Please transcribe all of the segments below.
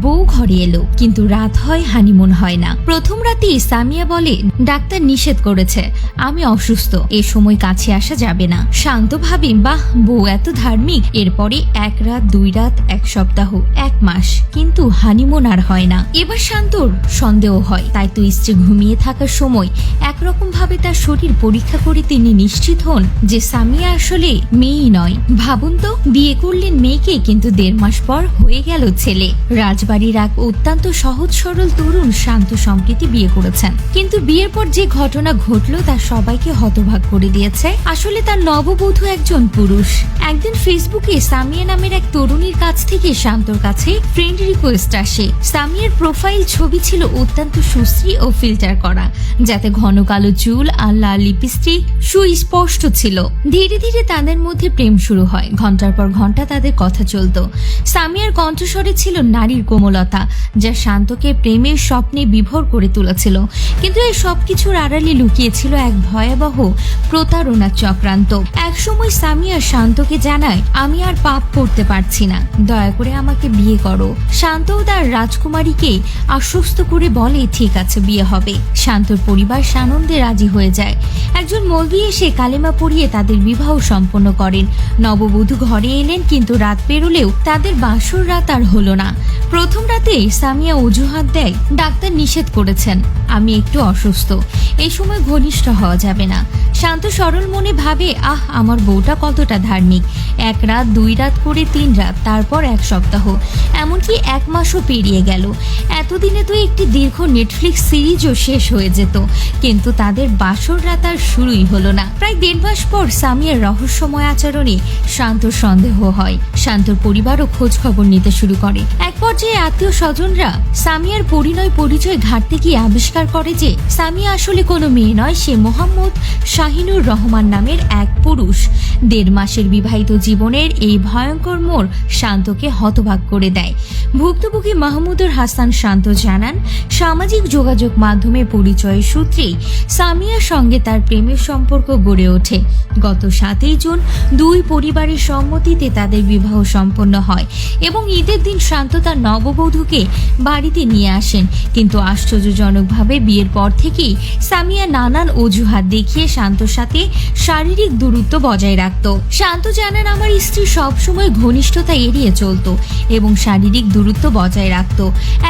বউ ঘরে এলো, কিন্তু রাত হয়, হানিমুন হয় না। প্রথম রাতে সামিয়া বলে ডাক্তার নিষেধ করেছে, আমি অসুস্থ, এ সময় কাছে আসা যাবে না। শান্ত ভাবে বাহ, বউ এত ধার্মিক। এরপরে এক রাত, 2 রাত, 1 সপ্তাহ, 1 মাস, কিন্তু হানিমুন আর হয় না। এবার শান্তর সন্দেহ হয়, তাই তো স্ত্রী ঘুমিয়ে থাকার সময় একরকম ভাবে তার শরীর পরীক্ষা করে তিনি নিশ্চিত হন যে সামিয়া আসলে মেয়েই নয়। ভাবুন তো, বিয়ে করলেন মেয়েকে, কিন্তু 1.5 মাস পর হয়ে গেল ছেলে। রাজবাড়ির এক অত্যন্ত সহজ সরল তরুণ শান্ত সম্প্রীতি বিয়ে করেছেন, কিন্তু বিয়ের পর যে ঘটনা ঘটলো তা সবাইকে হতবাক করে দিয়েছে। আসলে তার নববধূ একজন পুরুষ। একদিন ফেসবুকে সামিয়া নামের এক তরুণীর কাছ থেকে শান্তর কাছে ফ্রেন্ড রিকোয়েস্ট আসে। সামিয়ার প্রোফাইল ছবি ছিল অত্যন্ত সুশ্রী ও ফিল্টার করা, যাতে ঘন কালো চুল আর লাল লিপস্টিক সুস্পষ্ট ছিল। ধীরে ধীরে তাদের মধ্যে প্রেম শুরু হয়। ঘন্টার পর ঘন্টা তাদের কথা চলতো। সামিয়ার কণ্ঠস্বরে ছিল নারীর কোমলতা, যা শান্তকে প্রেমের স্বপ্নে বিভোর করে তুলেছিল। কিন্তু এই সবকিছুর আড়ালে লুকিয়েছিল এক ভয়াবহ প্রতারণার চক্রান্ত। একসময় সামিয়া শান্তকে জানায়, আমি আর পাপ করতে পারছি না, দয়া করে আমাকে বিয়ে করো। শান্তও তার রাজকুমারীকে আশ্বস্ত করে বলে, ঠিক আছে, বিয়ে হবে। শান্তর পরিবার সানন্দে রাজি হয়ে যায়। একজন মৌলবি এসে কালেমা পড়িয়ে তাদের বিবাহ সম্পন্ন করেন। নববধূ ঘরে এলেন, কিন্তু রাত পেরোলেও তাদের বাসর রাত আর হলো না। প্রথম রাতে সামিয়া অজুহাত দেয়, ডাক্তার নিষেধ করেছেন, আমি একটু অসুস্থ, এই সময় ঘনিষ্ঠ হওয়া যাবে না। শান্ত সরল মনে ভাবে, আহ, আমার বউটা কতটা ধার্মিক। 1 রাত, 2 রাত করে 3 রাত, তারপর 1 সপ্তাহ, এমনকি 1 মাসও পেরিয়ে গেল। এতদিনে তো একটি দীর্ঘ নেটফ্লিক্স সিরিজও শেষ হয়ে যেত, কিন্তু তাদের বাসর রাত আর শুরুই হলো না। প্রায় 1.5 মাস পর সামিয়ার রহস্যময় আচরণে শান্তর সন্দেহ হয়। শান্তর পরিবারও খোঁজ খবর নিতে শুরু করে। এক পর্যায়ে আত্মীয় স্বজনরা সামিয়ার পরিচয় ঘাটতে গিয়ে আবিষ্কার করে যে সামিয়া আসলে কোনো মেয়ে নয়, সে মোহাম্মদ শাহিনুর রহমান নামের এক পুরুষ। 1.5 মাসের বিবাহিত জীবনের এই ভয়ঙ্কর মোড় শান্তকে হতবাক করে দেয়। ভুক্তভোগী মাহমুদুর হাসান শান্ত জানান, সামাজিক যোগাযোগ মাধ্যমে পরিচয়ের সূত্রেই সামিয়ার সঙ্গে তার প্রেমের সম্পর্ক গড়ে ওঠে। গত 7 জুন 2 পরিবারের সম্মতিতে তাদের বিবাহ সম্পন্ন হয় এবং ঈদের দিন শান্ত তার নববধূকে বাড়িতে নিয়ে আসেন। কিন্তু আশ্চর্যজনকভাবে বিয়ের পর থেকেই সামিয়া নানান অজুহাত দেখিয়ে শান্তর সাথে শারীরিক দূরত্ব বজায় রাখত। শান্ত জানান, আমার স্ত্রী সবসময় ঘনিষ্ঠতা এড়িয়ে চলত এবং শারীরিক দূরত্ব বজায় রাখত।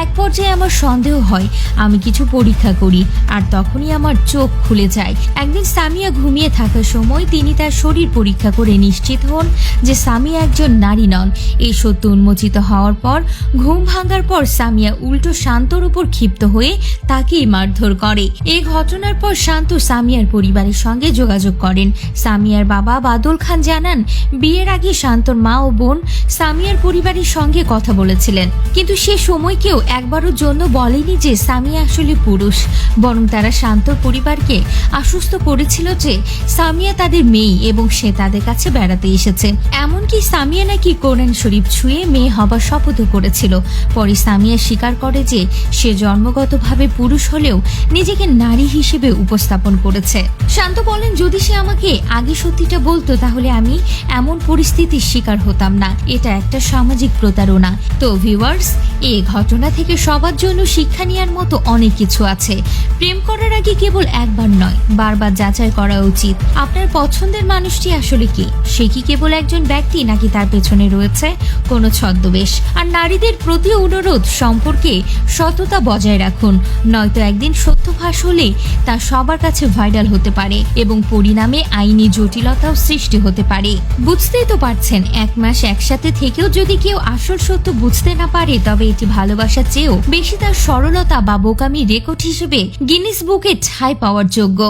এক পর্যায়ে আমার সন্দেহ হয়, আমি কিছু পরীক্ষা করি, আর তখনই আমার চোখ খুলে যায়। একদিন সামিয়া ঘুমিয়ে থাকার সময় তিনি তার শরীর পরীক্ষা করে নিশ্চিত হন যে সামিয়া একজন নারী নন। এই সত্য উন্মোচিত হওয়ার পর ঘুম ভাঙার পর সামিয়া উল্টো শান্তর উপর ক্ষিপ্ত হয়ে তাকেই মারধর করে। এই ঘটনার পর শান্ত সামিয়ার পরিবারের সঙ্গে যোগাযোগ করেন। সামিয়ার বাবা বাদল খান জানান, বিয়ের আগে শান্তর মা ও বোন সামিয়ার পরিবারের সঙ্গে কথা বলেছিলেন, কিন্তু সে সময় কেউ একবারের জন্য বলেনি যে সামিয়া আসলে পুরুষ। বরং তারা শান্তর পরিবারকে আশ্বস্ত করেছিল যে সামিয়া তাদের মেয়ে এবং সে তাদের কাছে বেড়াতে এসেছে। এমনকি সামিয়া নাকি কোরআন শরীফ ছুঁয়ে মেয়ে হবার শপথ করেছিল। পরে সামিয়া স্বীকার করে যে সে জন্মগতভাবে পুরুষ হলেও নিজেকে নারী হিসেবে উপস্থাপন করেছে। শান্ত বলেন, যদি সে আমাকে আগে সত্যিটা বলতো তাহলে আমি এমন পরিস্থিতির শিকার হতাম না। এটা একটা সামাজিক প্রতারণা। তো ভিউয়ার্স, এই ঘটনা থেকে সবার জন্য শিক্ষা নেওয়ার মতো অনেক কিছু আছে। প্রেম করার আগে কেবল একবার নয়, বারবার যাচাই করা উচিত আপনার পছন্দের মানুষটি আসলে কি। সে কি কেবল একজন ব্যক্তি, নাকি তার পেছনে রয়েছে কোনো ছদ্মবেশ। আর নারীদের প্রতি অনুরোধ, সম্পর্কে সততা বজায় রাখুন, নয়তো একদিন সত্য ফাঁস হলে তা সবার কাছে ভাইরাল হতে পারে এবং পরিণামে আইনি জটিলতাও সৃষ্টি হতে পারে। বুঝতেই তো পারছেন, 1 মাস একসাথে থেকেও যদি কেউ আসল সত্য বুঝতে না পারে, তবে এটি ভালোবাসার চেয়েও বেশি তার সরলতা বা বোকামি রেকর্ড হিসেবে গিনেস বুকে ঠাঁই পাওয়ার যোগ্য।